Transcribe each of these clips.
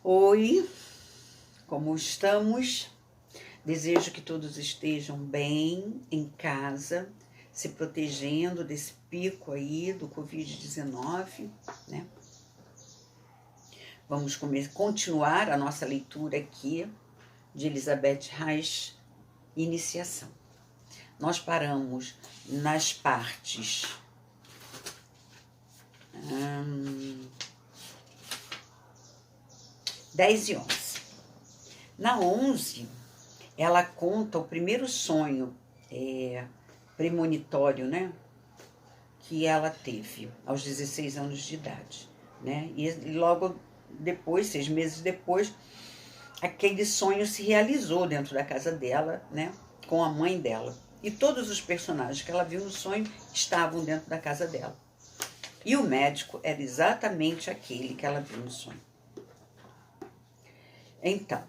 Oi, como estamos? Desejo que todos estejam bem em casa, se protegendo desse pico aí do Covid-19, né? Vamos continuar a nossa leitura aqui de Elizabeth Reich, Iniciação. Nós paramos nas partes 10 e 11. Na 11, ela conta o primeiro sonho premonitório, né, que ela teve aos 16 anos de idade, né? E logo depois, 6 meses depois, aquele sonho se realizou dentro da casa dela, né, com a mãe dela. E todos os personagens que ela viu no sonho estavam dentro da casa dela. E o médico era exatamente aquele que ela viu no sonho. Então,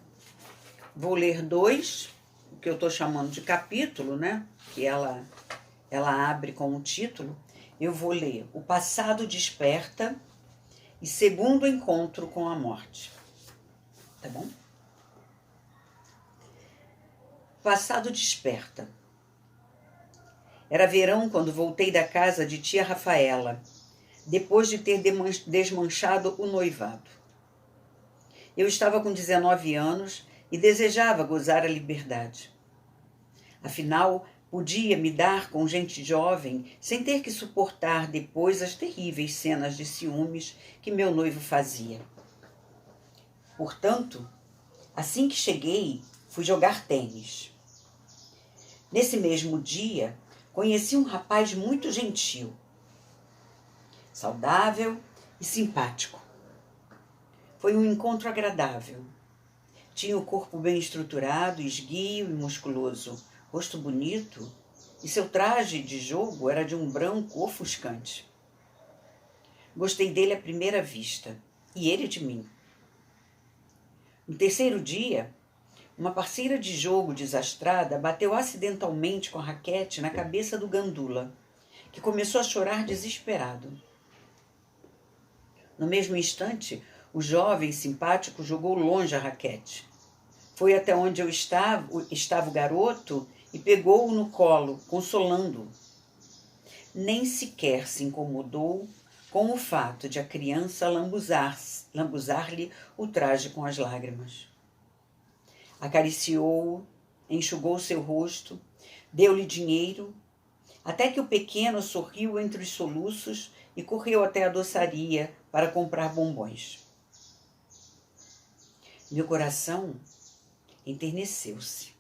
vou ler 2, o que eu estou chamando de capítulo, né? Que ela abre com o título. Eu vou ler O Passado Desperta e Segundo Encontro com a Morte. Tá bom? Passado Desperta. Era verão quando voltei da casa de tia Rafaela, depois de ter desmanchado o noivado. Eu estava com 19 anos e desejava gozar a liberdade. Afinal, podia me dar com gente jovem sem ter que suportar depois as terríveis cenas de ciúmes que meu noivo fazia. Portanto, assim que cheguei, fui jogar tênis. Nesse mesmo dia, conheci um rapaz muito gentil, saudável e simpático. Foi um encontro agradável. Tinha o corpo bem estruturado, esguio e musculoso, rosto bonito, e seu traje de jogo era de um branco ofuscante. Gostei dele à primeira vista, e ele de mim. No terceiro dia, uma parceira de jogo desastrada bateu acidentalmente com a raquete na cabeça do gandula, que começou a chorar desesperado. No mesmo instante, o jovem simpático jogou longe a raquete. Foi até onde eu estava o garoto e pegou-o no colo, consolando-o. Nem sequer se incomodou com o fato de a criança lambuzar-lhe o traje com as lágrimas. Acariciou-o, enxugou seu rosto, deu-lhe dinheiro, até que o pequeno sorriu entre os soluços e correu até a doçaria para comprar bombons. Meu coração enterneceu-se.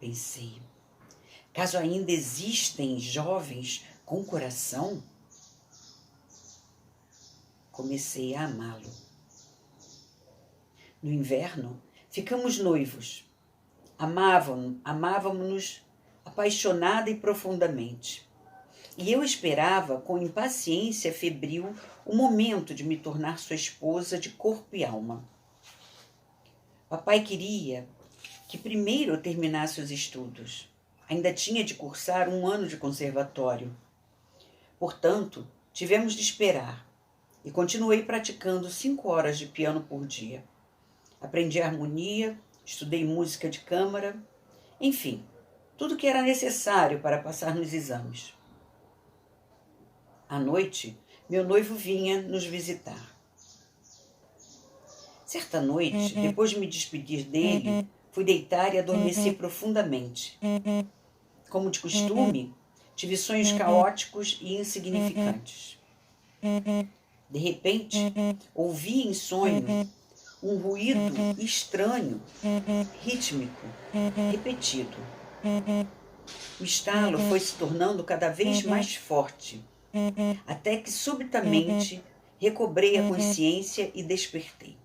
Pensei, caso ainda existem jovens com coração, comecei a amá-lo. No inverno, ficamos noivos. Amávamos-nos apaixonada e profundamente. E eu esperava com impaciência febril o momento de me tornar sua esposa de corpo e alma. Papai queria que primeiro eu terminasse os estudos. Ainda tinha de cursar 1 ano de conservatório. Portanto, tivemos de esperar e continuei praticando 5 horas de piano por dia. Aprendi harmonia, estudei música de câmara, enfim, tudo que era necessário para passar nos exames. À noite, meu noivo vinha nos visitar. Certa noite, depois de me despedir dele, fui deitar e adormeci profundamente. Como de costume, tive sonhos caóticos e insignificantes. De repente, ouvi em sonho um ruído estranho, rítmico, repetido. O estalo foi se tornando cada vez mais forte, até que subitamente recobrei a consciência e despertei.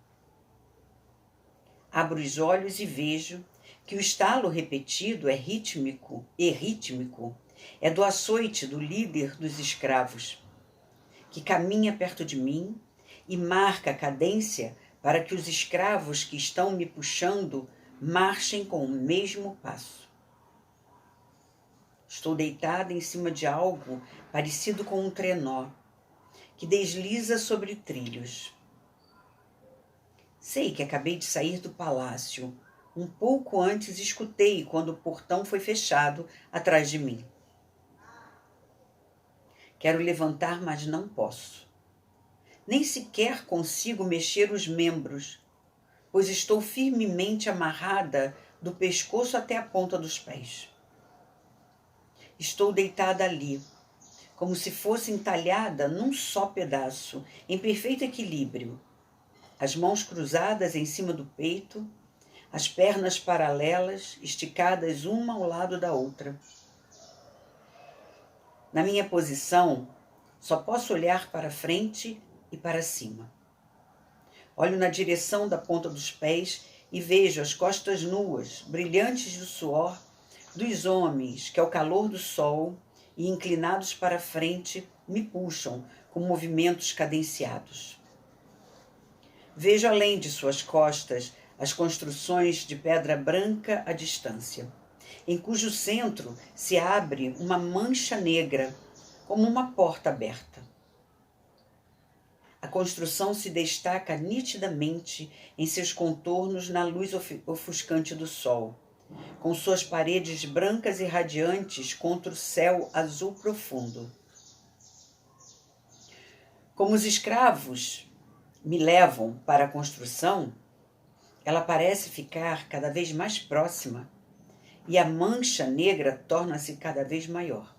Abro os olhos e vejo que o estalo repetido é rítmico, é do açoite do líder dos escravos, que caminha perto de mim e marca a cadência para que os escravos que estão me puxando marchem com o mesmo passo. Estou deitada em cima de algo parecido com um trenó, que desliza sobre trilhos. Sei que acabei de sair do palácio. Um pouco antes escutei quando o portão foi fechado atrás de mim. Quero levantar, mas não posso. Nem sequer consigo mexer os membros, pois estou firmemente amarrada do pescoço até a ponta dos pés. Estou deitada ali, como se fosse entalhada num só pedaço, em perfeito equilíbrio, as mãos cruzadas em cima do peito, as pernas paralelas, esticadas uma ao lado da outra. Na minha posição, só posso olhar para frente e para cima. Olho na direção da ponta dos pés e vejo as costas nuas, brilhantes do suor, dos homens que, ao calor do sol e inclinados para frente, me puxam com movimentos cadenciados. Vejo além de suas costas as construções de pedra branca à distância, em cujo centro se abre uma mancha negra, como uma porta aberta. A construção se destaca nitidamente em seus contornos na luz ofuscante do sol, com suas paredes brancas e radiantes contra o céu azul profundo. Como os escravos me levam para a construção, ela parece ficar cada vez mais próxima e a mancha negra torna-se cada vez maior.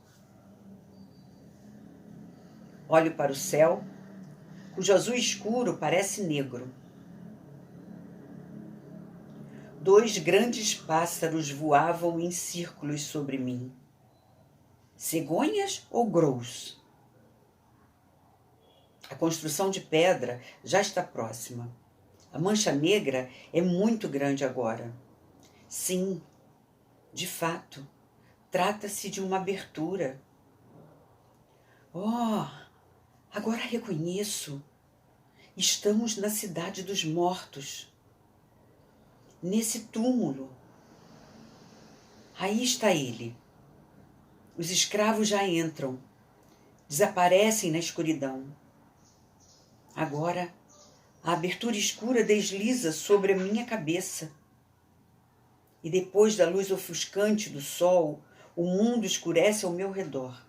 Olho para o céu, cujo azul escuro parece negro. 2 grandes pássaros voavam em círculos sobre mim. Cegonhas ou grous? A construção de pedra já está próxima. A mancha negra é muito grande agora. Sim, de fato, trata-se de uma abertura. Oh, agora reconheço. Estamos na cidade dos mortos. Nesse túmulo. Aí está ele. Os escravos já entram. Desaparecem na escuridão. Agora, a abertura escura desliza sobre a minha cabeça. E depois da luz ofuscante do sol, o mundo escurece ao meu redor.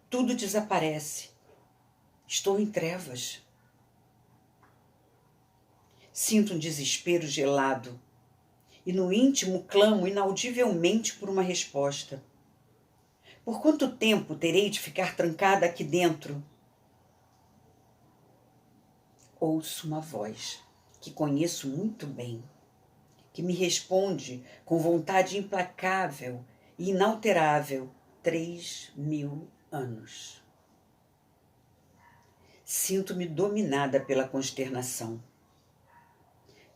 Tudo desaparece. Estou em trevas. Sinto um desespero gelado. E no íntimo clamo inaudivelmente por uma resposta. Por quanto tempo terei de ficar trancada aqui dentro? Ouço uma voz que conheço muito bem, que me responde com vontade implacável e inalterável: 3.000 anos. Sinto-me dominada pela consternação.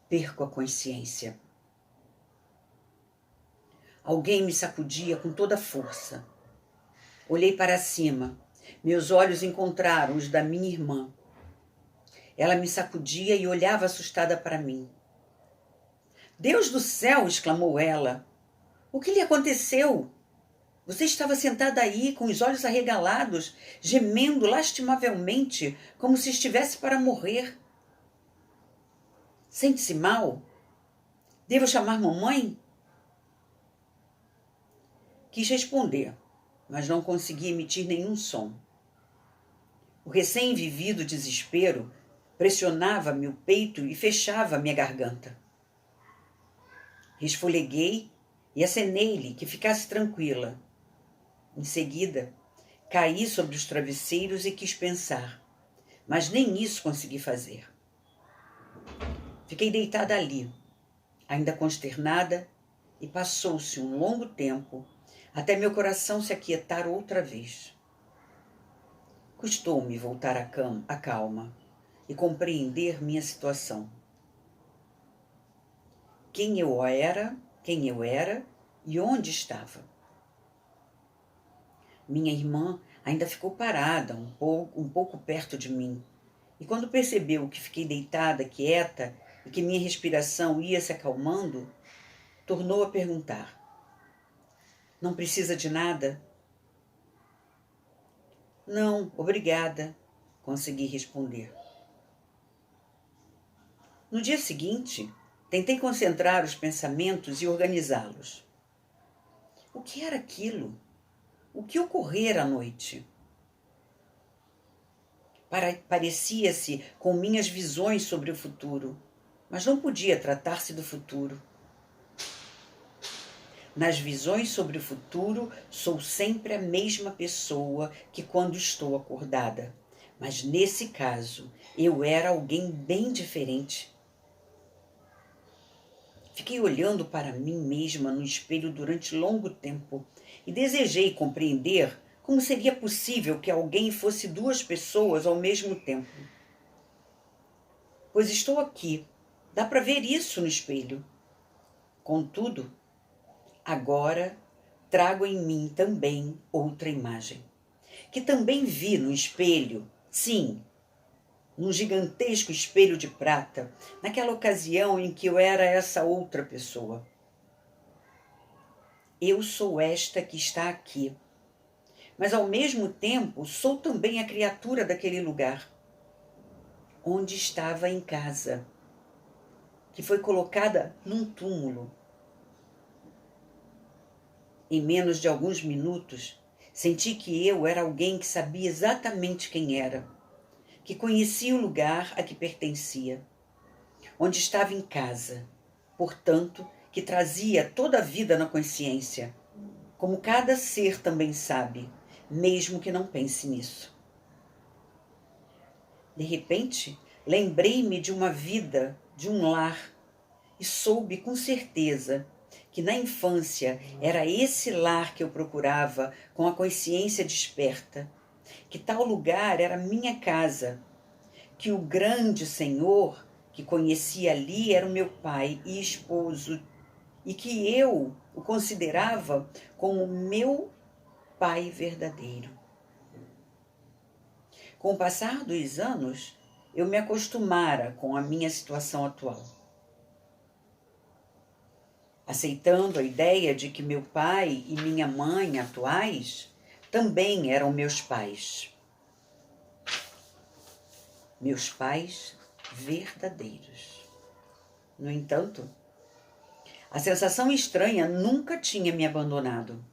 Perco a consciência. Alguém me sacudia com toda a força. Olhei para cima. Meus olhos encontraram os da minha irmã. Ela me sacudia e olhava assustada para mim. Deus do céu! Exclamou ela. O que lhe aconteceu? Você estava sentada aí, com os olhos arregalados, gemendo lastimavelmente, como se estivesse para morrer. Sente-se mal? Devo chamar mamãe? Quis responder, mas não consegui emitir nenhum som. O recém-vivido desespero pressionava-me o peito e fechava minha garganta. Resfoleguei e acenei-lhe que ficasse tranquila. Em seguida, caí sobre os travesseiros e quis pensar, mas nem isso consegui fazer. Fiquei deitada ali, ainda consternada, e passou-se um longo tempo até meu coração se aquietar outra vez. Custou-me voltar à calma e compreender minha situação. Quem eu era e onde estava. Minha irmã ainda ficou parada um pouco perto de mim, e quando percebeu que fiquei deitada, quieta, e que minha respiração ia se acalmando, tornou a perguntar: Não precisa de nada? Não, obrigada. consegui responder. No dia seguinte, tentei concentrar os pensamentos e organizá-los. O que era aquilo? O que ocorrera à noite? Parecia-se com minhas visões sobre o futuro, mas não podia tratar-se do futuro. Nas visões sobre o futuro, sou sempre a mesma pessoa que quando estou acordada. Mas nesse caso, eu era alguém bem diferente. Fiquei olhando para mim mesma no espelho durante longo tempo e desejei compreender como seria possível que alguém fosse duas pessoas ao mesmo tempo. Pois estou aqui, dá para ver isso no espelho. Contudo, agora trago em mim também outra imagem, que também vi no espelho, sim, num gigantesco espelho de prata, naquela ocasião em que eu era essa outra pessoa. Eu sou esta que está aqui, mas ao mesmo tempo sou também a criatura daquele lugar, onde estava em casa, que foi colocada num túmulo. Em menos de alguns minutos, senti que eu era alguém que sabia exatamente quem era, que conhecia o lugar a que pertencia, onde estava em casa, portanto, que trazia toda a vida na consciência, como cada ser também sabe, mesmo que não pense nisso. De repente, lembrei-me de uma vida, de um lar, e soube com certeza que na infância era esse lar que eu procurava com a consciência desperta, que tal lugar era minha casa, que o grande Senhor que conhecia ali era o meu pai e esposo, e que eu o considerava como meu pai verdadeiro. Com o passar dos anos, eu me acostumara com a minha situação atual, aceitando a ideia de que meu pai e minha mãe atuais também eram meus pais verdadeiros. No entanto, a sensação estranha nunca tinha me abandonado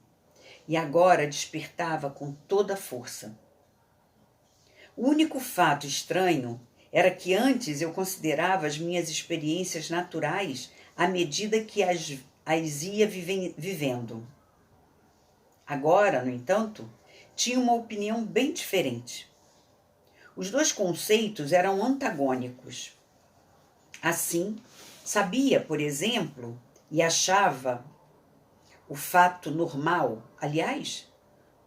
e agora despertava com toda a força. O único fato estranho era que antes eu considerava as minhas experiências naturais à medida que as ia vivendo. Agora, no entanto, tinha uma opinião bem diferente. Os dois conceitos eram antagônicos. Assim, sabia, por exemplo, e achava o fato normal, aliás,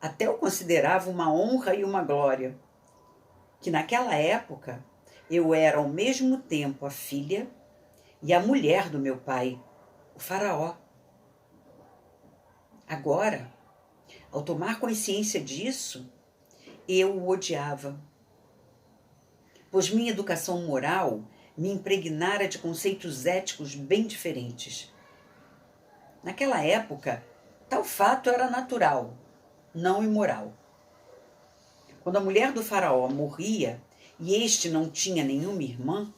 até o considerava uma honra e uma glória, que naquela época eu era ao mesmo tempo a filha e a mulher do meu pai, o faraó. Agora, ao tomar consciência disso, eu o odiava, pois minha educação moral me impregnara de conceitos éticos bem diferentes. Naquela época, tal fato era natural, não imoral. Quando a mulher do faraó morria e este não tinha nenhuma irmã,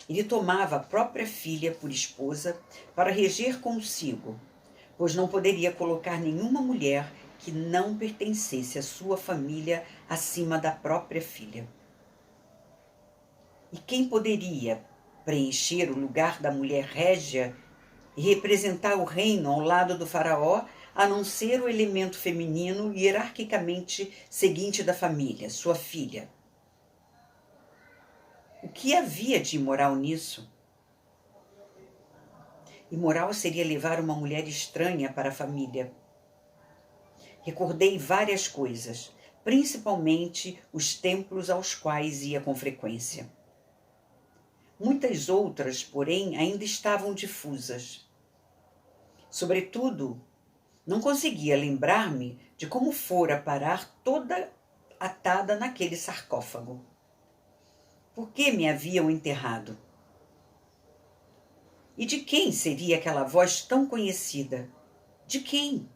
ele tomava a própria filha por esposa para reger consigo, pois não poderia colocar nenhuma mulher que não pertencesse à sua família acima da própria filha. E quem poderia preencher o lugar da mulher régia e representar o reino ao lado do faraó, a não ser o elemento feminino hierarquicamente seguinte da família, sua filha? O que havia de imoral nisso? Imoral seria levar uma mulher estranha para a família. Recordei várias coisas, principalmente os templos aos quais ia com frequência. Muitas outras, porém, ainda estavam difusas. Sobretudo, não conseguia lembrar-me de como fora parar toda atada naquele sarcófago. Por que me haviam enterrado? E de quem seria aquela voz tão conhecida? De quem?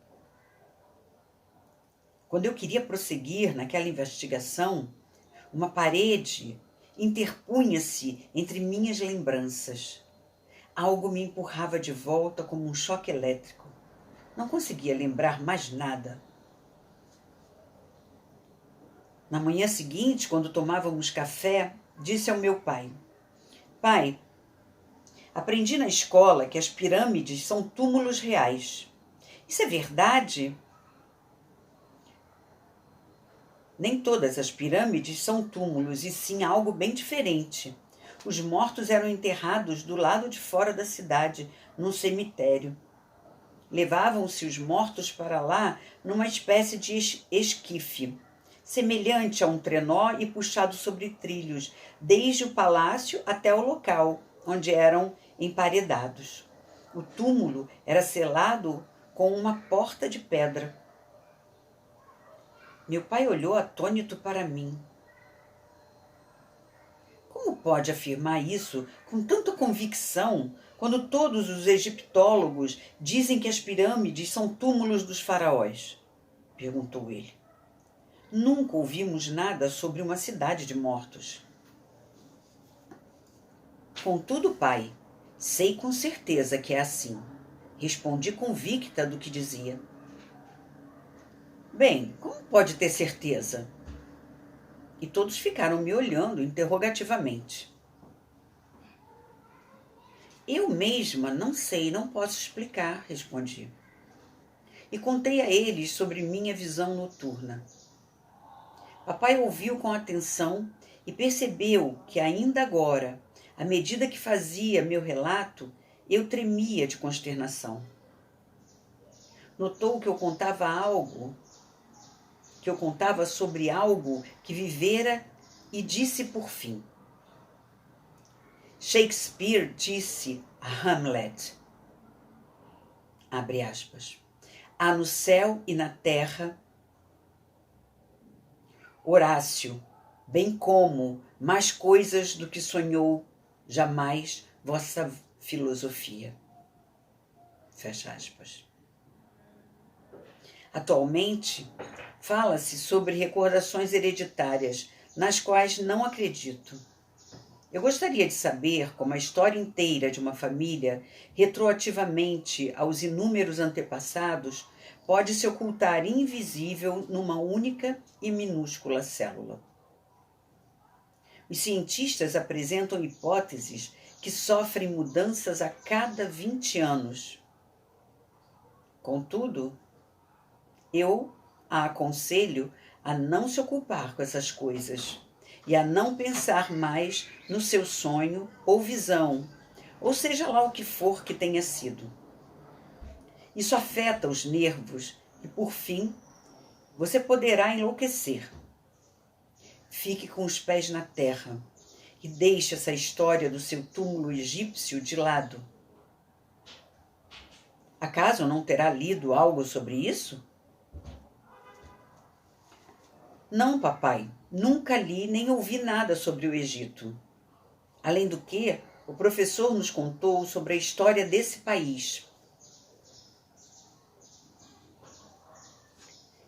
Quando eu queria prosseguir naquela investigação, Uma parede interpunha-se entre minhas lembranças. Algo me empurrava de volta como um choque elétrico. Não conseguia lembrar mais nada. Na manhã seguinte, quando tomávamos café, disse ao meu pai: Pai, aprendi na escola que as pirâmides são túmulos reais. Isso é verdade? Nem todas as pirâmides são túmulos, e sim algo bem diferente. Os mortos eram enterrados do lado de fora da cidade, num cemitério. Levavam-se os mortos para lá numa espécie de esquife, semelhante a um trenó e puxado sobre trilhos, desde o palácio até o local onde eram emparedados. O túmulo era selado com uma porta de pedra. Meu pai olhou atônito para mim. Como pode afirmar isso com tanta convicção quando todos os egiptólogos dizem que as pirâmides são túmulos dos faraós? Perguntou ele. Nunca ouvimos nada sobre uma cidade de mortos. Contudo, pai, sei com certeza que é assim. Respondi convicta do que dizia. Bem, como pode ter certeza? E todos ficaram me olhando interrogativamente. Eu mesma não sei, não posso explicar, respondi. E contei a eles sobre minha visão noturna. Papai ouviu com atenção e percebeu que ainda agora, à medida que fazia meu relato, eu tremia de consternação. Notou que eu contava sobre algo que vivera e disse por fim. Shakespeare disse a Hamlet, abre aspas, há no céu e na terra, Horácio, bem como mais coisas do que sonhou jamais vossa filosofia. Fecha aspas. Atualmente, fala-se sobre recordações hereditárias, nas quais não acredito. Eu gostaria de saber como a história inteira de uma família, retroativamente aos inúmeros antepassados, pode se ocultar invisível numa única e minúscula célula. Os cientistas apresentam hipóteses que sofrem mudanças a cada 20 anos. Contudo, eu a aconselho a não se ocupar com essas coisas e a não pensar mais no seu sonho ou visão, ou seja lá o que for que tenha sido. Isso afeta os nervos e, por fim, você poderá enlouquecer. Fique com os pés na terra e deixe essa história do seu túmulo egípcio de lado. Acaso não terá lido algo sobre isso? Não, papai, nunca li nem ouvi nada sobre o Egito. Além do que, o professor nos contou sobre a história desse país.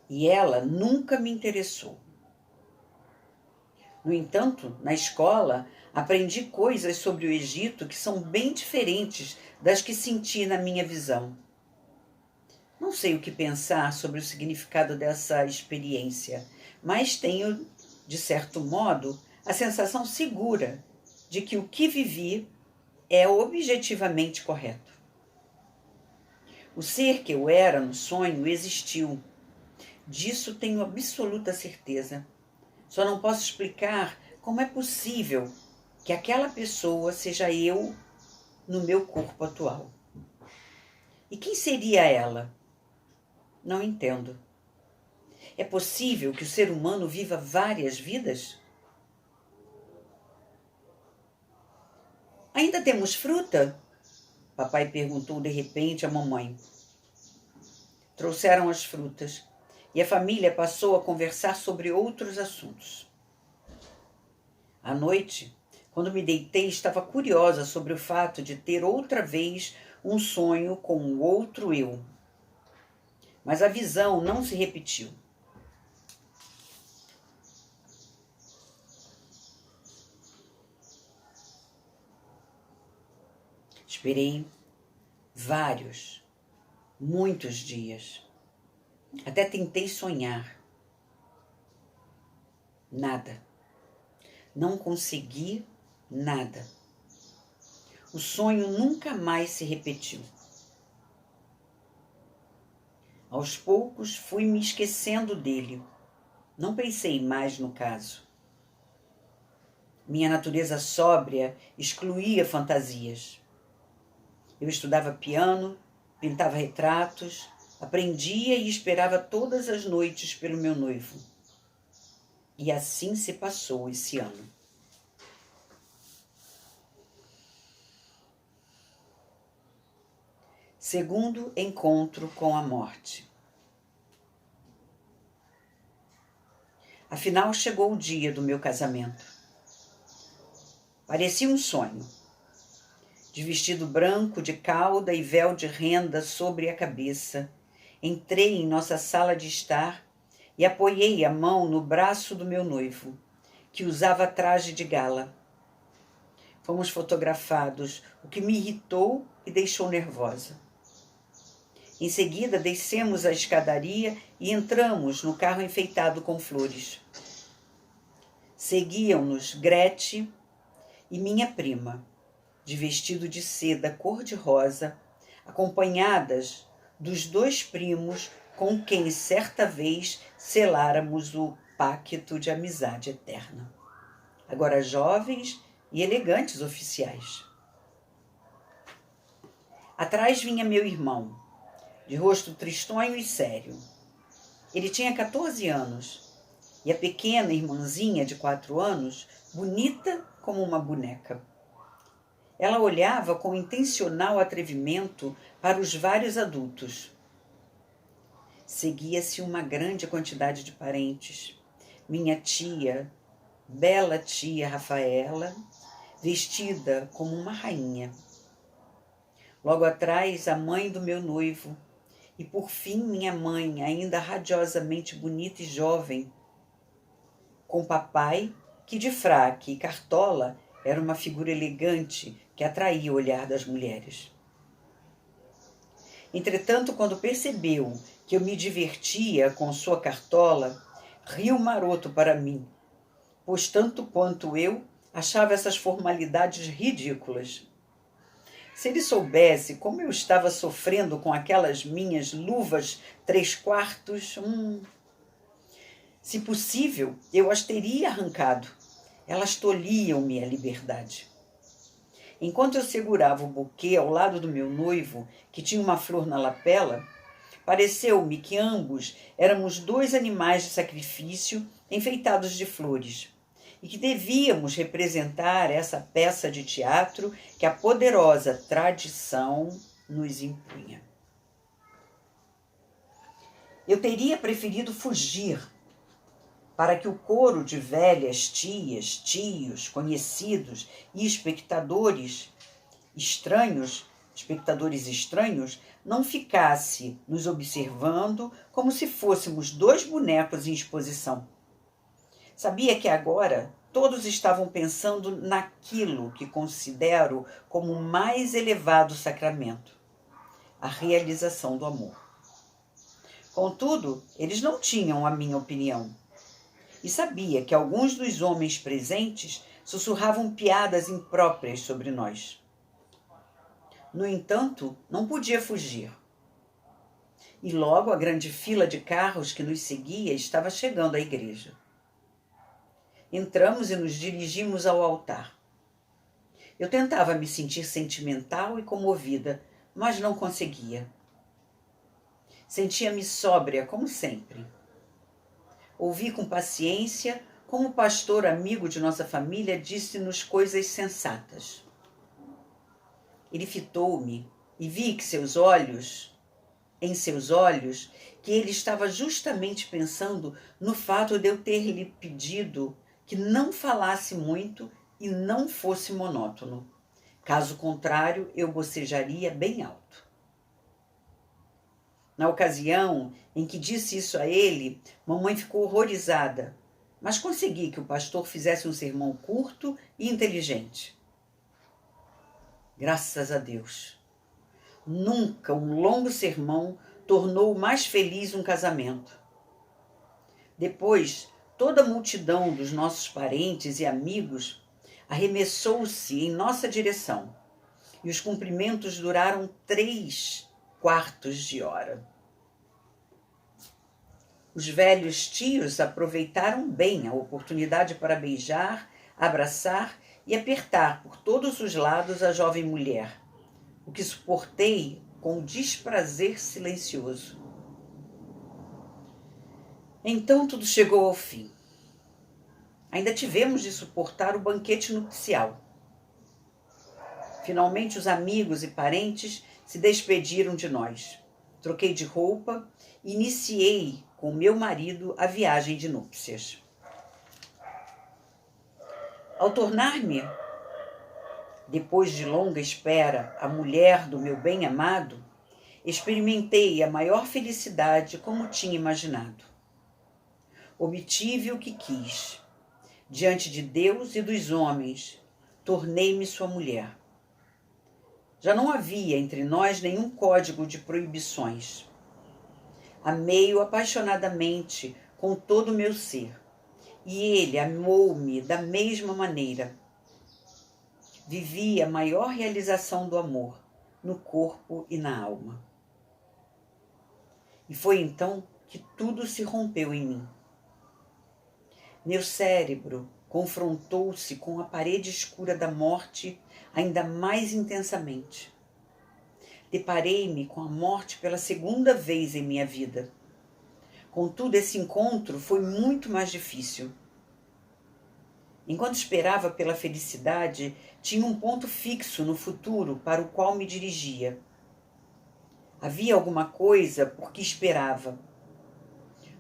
E ela nunca me interessou. No entanto, na escola, aprendi coisas sobre o Egito que são bem diferentes das que senti na minha visão. Não sei o que pensar sobre o significado dessa experiência, mas tenho, de certo modo, a sensação segura de que o que vivi é objetivamente correto. O ser que eu era no sonho existiu. Disso tenho absoluta certeza. Só não posso explicar como é possível que aquela pessoa seja eu no meu corpo atual. E quem seria ela? Não entendo. É possível que o ser humano viva várias vidas? Ainda temos fruta? Papai perguntou de repente à mamãe. Trouxeram as frutas e a família passou a conversar sobre outros assuntos. À noite, quando me deitei, estava curiosa sobre o fato de ter outra vez um sonho com um outro eu. Mas a visão não se repetiu. Esperei muitos dias. Até tentei sonhar. Nada. Não consegui nada. O sonho nunca mais se repetiu. Aos poucos fui me esquecendo dele. Não pensei mais no caso. Minha natureza sóbria excluía fantasias. Eu estudava piano, pintava retratos, aprendia e esperava todas as noites pelo meu noivo. E assim se passou esse ano. Segundo encontro com a morte. Afinal, chegou o dia do meu casamento. Parecia um sonho. De vestido branco, de cauda e véu de renda sobre a cabeça, entrei em nossa sala de estar e apoiei a mão no braço do meu noivo, que usava traje de gala. Fomos fotografados, o que me irritou e deixou nervosa. Em seguida, descemos a escadaria e entramos no carro enfeitado com flores. Seguiam-nos Grete e minha prima, de vestido de seda cor-de-rosa, acompanhadas dos 2 primos com quem certa vez seláramos o pacto de amizade eterna. Agora jovens e elegantes oficiais. Atrás vinha meu irmão, de rosto tristonho e sério. Ele tinha 14 anos, e a pequena irmãzinha de 4 anos, bonita como uma boneca. Ela olhava com intencional atrevimento para os vários adultos. Seguia-se uma grande quantidade de parentes. Minha tia, bela tia Rafaela, vestida como uma rainha. Logo atrás, a mãe do meu noivo, e por fim minha mãe, ainda radiosamente bonita e jovem, com papai, que de fraque e cartola era uma figura elegante que atraía o olhar das mulheres. Entretanto, quando percebeu que eu me divertia com sua cartola, riu maroto para mim, pois tanto quanto eu achava essas formalidades ridículas. Se ele soubesse como eu estava sofrendo com aquelas minhas luvas 3/4, se possível, eu as teria arrancado. Elas tolhiam-me a liberdade. Enquanto eu segurava o buquê ao lado do meu noivo, que tinha uma flor na lapela, pareceu-me que ambos éramos 2 animais de sacrifício enfeitados de flores, e que devíamos representar essa peça de teatro que a poderosa tradição nos impunha. Eu teria preferido fugir, para que o coro de velhas tias, tios, conhecidos e espectadores estranhos, não ficasse nos observando como se fôssemos 2 bonecos em exposição. Sabia que agora todos estavam pensando naquilo que considero como o mais elevado sacramento, a realização do amor. Contudo, eles não tinham a minha opinião. E sabia que alguns dos homens presentes sussurravam piadas impróprias sobre nós. No entanto, não podia fugir. E logo a grande fila de carros que nos seguia estava chegando à igreja. Entramos e nos dirigimos ao altar. Eu tentava me sentir sentimental e comovida, mas não conseguia. Sentia-me sóbria, como sempre. Ouvi com paciência como o pastor amigo de nossa família disse-nos coisas sensatas. Ele fitou-me e vi que em seus olhos, que ele estava justamente pensando no fato de eu ter lhe pedido que não falasse muito e não fosse monótono. Caso contrário, eu bocejaria bem alto. Na ocasião em que disse isso a ele, mamãe ficou horrorizada, mas consegui que o pastor fizesse um sermão curto e inteligente. Graças a Deus. Nunca um longo sermão tornou mais feliz um casamento. Depois, toda a multidão dos nossos parentes e amigos arremessou-se em nossa direção, e os cumprimentos duraram 3/4 de hora. Os velhos tios aproveitaram bem a oportunidade para beijar, abraçar e apertar por todos os lados a jovem mulher, o que suportei com desprazer silencioso. Então tudo chegou ao fim. Ainda tivemos de suportar o banquete nupcial. Finalmente os amigos e parentes se despediram de nós. Troquei de roupa e iniciei com meu marido a viagem de núpcias. Ao tornar-me, depois de longa espera, a mulher do meu bem-amado, experimentei a maior felicidade como tinha imaginado. Obtive o que quis. Diante de Deus e dos homens, tornei-me sua mulher. Já não havia entre nós nenhum código de proibições. Amei-o apaixonadamente com todo o meu ser, e ele amou-me da mesma maneira. Vivi a maior realização do amor, no corpo e na alma. E foi então que tudo se rompeu em mim. Meu cérebro confrontou-se com a parede escura da morte ainda mais intensamente. Deparei-me com a morte pela segunda vez em minha vida. Contudo, esse encontro foi muito mais difícil. Enquanto esperava pela felicidade, tinha um ponto fixo no futuro para o qual me dirigia. Havia alguma coisa por que esperava.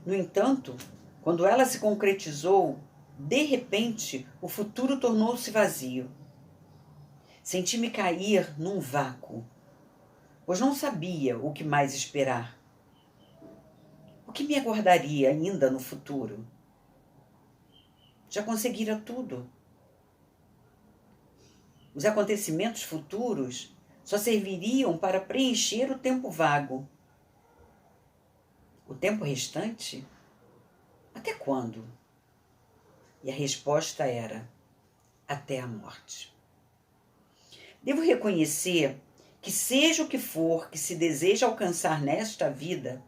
No entanto, quando ela se concretizou, de repente, o futuro tornou-se vazio. Senti-me cair num vácuo, pois não sabia o que mais esperar. O que me aguardaria ainda no futuro? Já conseguira tudo. Os acontecimentos futuros só serviriam para preencher o tempo vago. O tempo restante? Até quando? E a resposta era: até a morte. Devo reconhecer que seja o que for que se deseja alcançar nesta vida,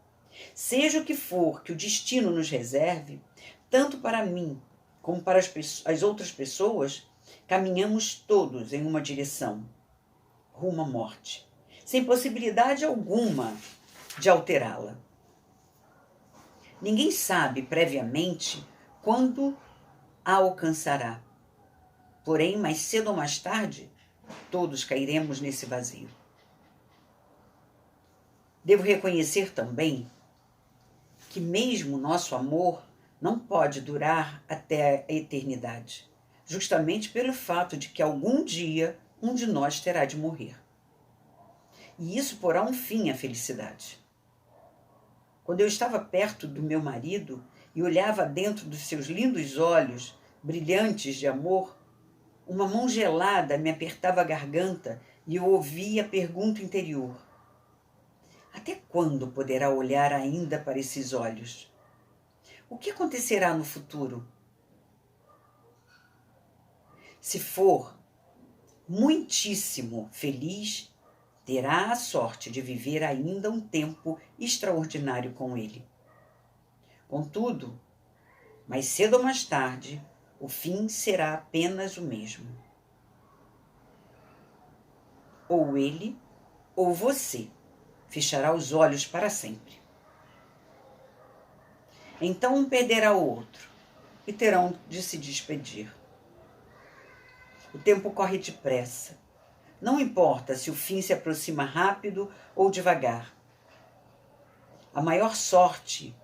seja o que for que o destino nos reserve, tanto para mim como para as outras pessoas, caminhamos todos em uma direção, rumo à morte, sem possibilidade alguma de alterá-la. Ninguém sabe previamente quando a alcançará. Porém, mais cedo ou mais tarde, todos cairemos nesse vazio. Devo reconhecer também que mesmo nosso amor não pode durar até a eternidade, justamente pelo fato de que algum dia um de nós terá de morrer. E isso porá um fim à felicidade. Quando eu estava perto do meu marido e olhava dentro dos seus lindos olhos, brilhantes de amor, uma mão gelada me apertava a garganta e eu ouvia a pergunta interior: até quando poderá olhar ainda para esses olhos? O que acontecerá no futuro? Se for muitíssimo feliz, terá a sorte de viver ainda um tempo extraordinário com ele. Contudo, mais cedo ou mais tarde, o fim será apenas o mesmo. Ou ele, ou você, fechará os olhos para sempre. Então um perderá o outro e terão de se despedir. O tempo corre depressa. Não importa se o fim se aproxima rápido ou devagar. A maior sorte,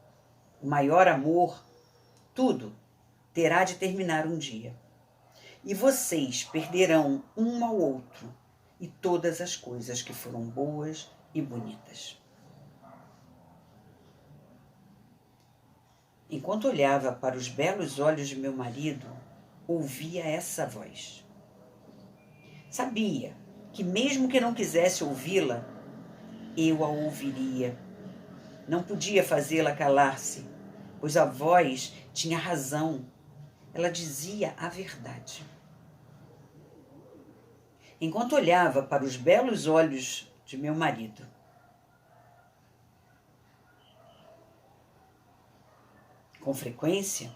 o maior amor, tudo terá de terminar um dia. E vocês perderão um ao outro e todas as coisas que foram boas e bonitas. Enquanto olhava para os belos olhos de meu marido, ouvia essa voz. Sabia que mesmo que não quisesse ouvi-la, eu a ouviria. Não podia fazê-la calar-se, pois a voz tinha razão. Ela dizia a verdade. Enquanto olhava para os belos olhos de meu marido, com frequência,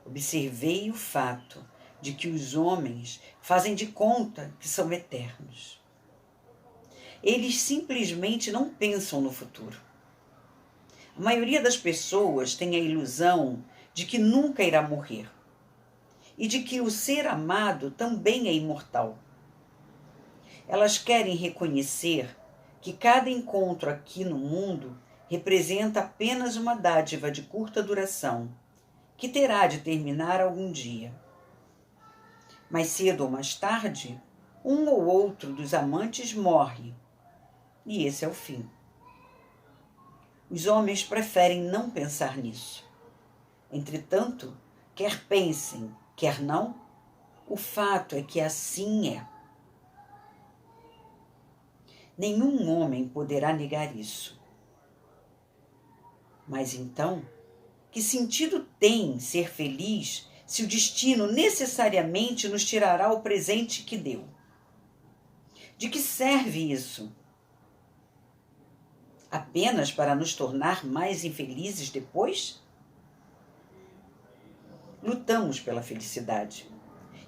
observei o fato de que os homens fazem de conta que são eternos. Eles simplesmente não pensam no futuro. A maioria das pessoas tem a ilusão de que nunca irá morrer e de que o ser amado também é imortal. Elas querem reconhecer que cada encontro aqui no mundo representa apenas uma dádiva de curta duração, que terá de terminar algum dia. Mais cedo ou mais tarde, um ou outro dos amantes morre, e esse é o fim. Os homens preferem não pensar nisso. Entretanto, quer pensem, quer não, o fato é que assim é. Nenhum homem poderá negar isso. Mas então, que sentido tem ser feliz se o destino necessariamente nos tirará o presente que deu? De que serve isso? Apenas para nos tornar mais infelizes depois? Lutamos pela felicidade.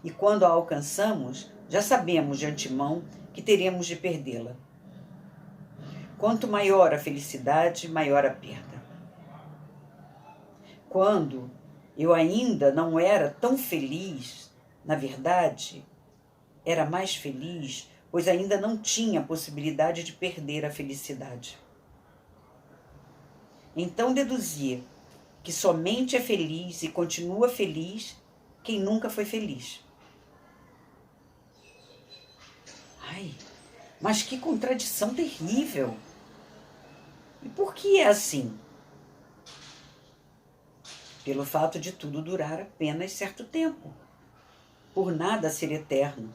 E quando a alcançamos, já sabemos de antemão que teremos de perdê-la. Quanto maior a felicidade, maior a perda. Quando eu ainda não era tão feliz, na verdade, era mais feliz, pois ainda não tinha a possibilidade de perder a felicidade. Então deduzia que somente é feliz e continua feliz quem nunca foi feliz. Ai, mas que contradição terrível! E por que é assim? Pelo fato de tudo durar apenas certo tempo, por nada ser eterno,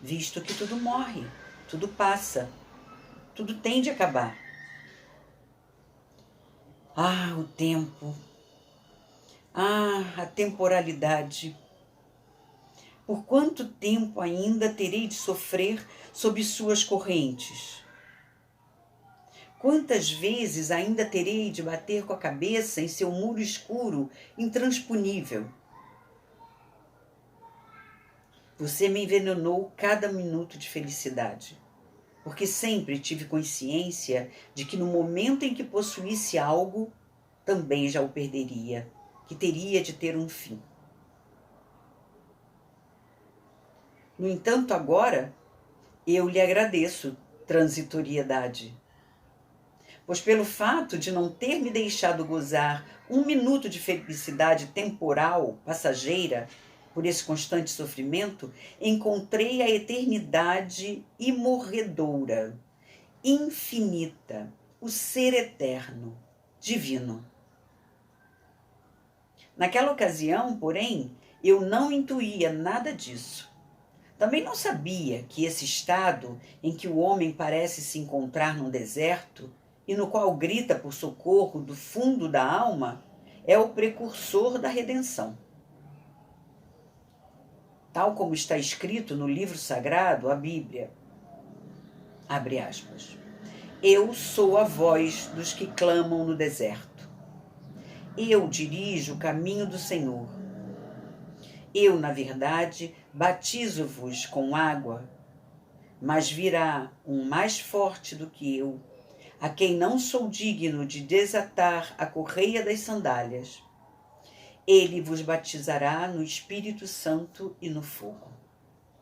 visto que tudo morre, tudo passa, tudo tem de acabar. Ah, o tempo! Ah, a temporalidade! Por quanto tempo ainda terei de sofrer sob suas correntes? Quantas vezes ainda terei de bater com a cabeça em seu muro escuro, intransponível? Você me envenenou cada minuto de felicidade, porque sempre tive consciência de que no momento em que possuísse algo, também já o perderia, que teria de ter um fim. No entanto, agora, eu lhe agradeço transitoriedade, pois pelo fato de não ter me deixado gozar um minuto de felicidade temporal, passageira, por esse constante sofrimento, encontrei a eternidade imorredoura, infinita, o ser eterno, divino. Naquela ocasião, porém, eu não intuía nada disso. Também não sabia que esse estado em que o homem parece se encontrar num deserto e no qual grita por socorro do fundo da alma é o precursor da redenção. Tal como está escrito no livro sagrado, a Bíblia, abre aspas, eu sou a voz dos que clamam no deserto. Eu dirijo o caminho do Senhor. Eu, na verdade, batizo-vos com água, mas virá um mais forte do que eu, a quem não sou digno de desatar a correia das sandálias. Ele vos batizará no Espírito Santo e no fogo.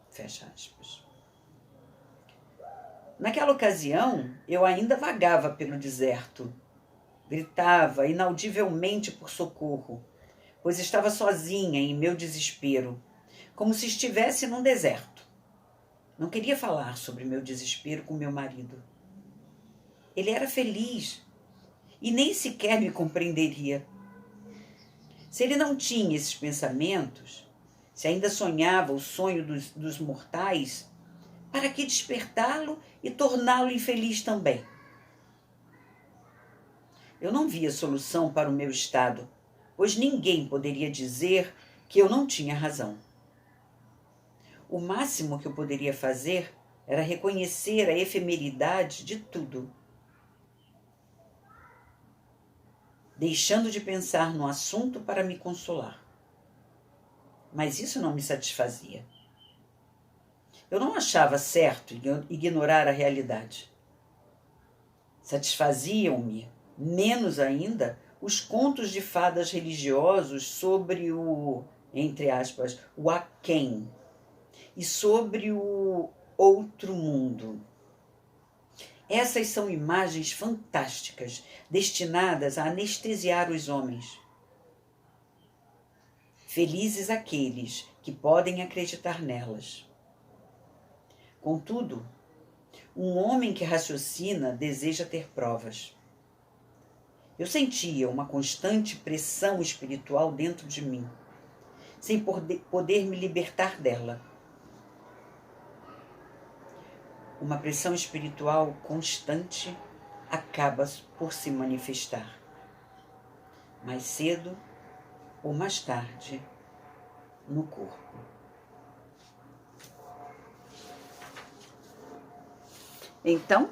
Fecha aspas. Naquela ocasião, eu ainda vagava pelo deserto. Gritava inaudivelmente por socorro, pois estava sozinha em meu desespero, como se estivesse num deserto. Não queria falar sobre meu desespero com meu marido. Ele era feliz e nem sequer me compreenderia. Se ele não tinha esses pensamentos, se ainda sonhava o sonho dos mortais, Para que despertá-lo e torná-lo infeliz também? Eu não via solução para o meu estado, pois ninguém poderia dizer que eu não tinha razão. O máximo que eu poderia fazer era reconhecer a efemeridade de tudo, deixando de pensar no assunto para me consolar. Mas isso não me satisfazia. Eu não achava certo ignorar a realidade. Satisfaziam-me, menos ainda, os contos de fadas religiosos sobre o, entre aspas, o aquém e sobre o outro mundo. Essas são imagens fantásticas, destinadas a anestesiar os homens. Felizes aqueles que podem acreditar nelas. Contudo, um homem que raciocina deseja ter provas. Eu sentia uma constante pressão espiritual dentro de mim, sem poder me libertar dela. Uma pressão espiritual constante acaba por se manifestar, mais cedo ou mais tarde, no corpo. Então,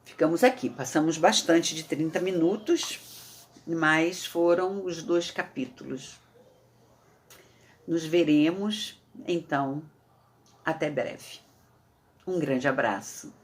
ficamos aqui. Passamos bastante de 30 minutos, mas foram os 2 capítulos. Nos veremos, então, até breve. Um grande abraço.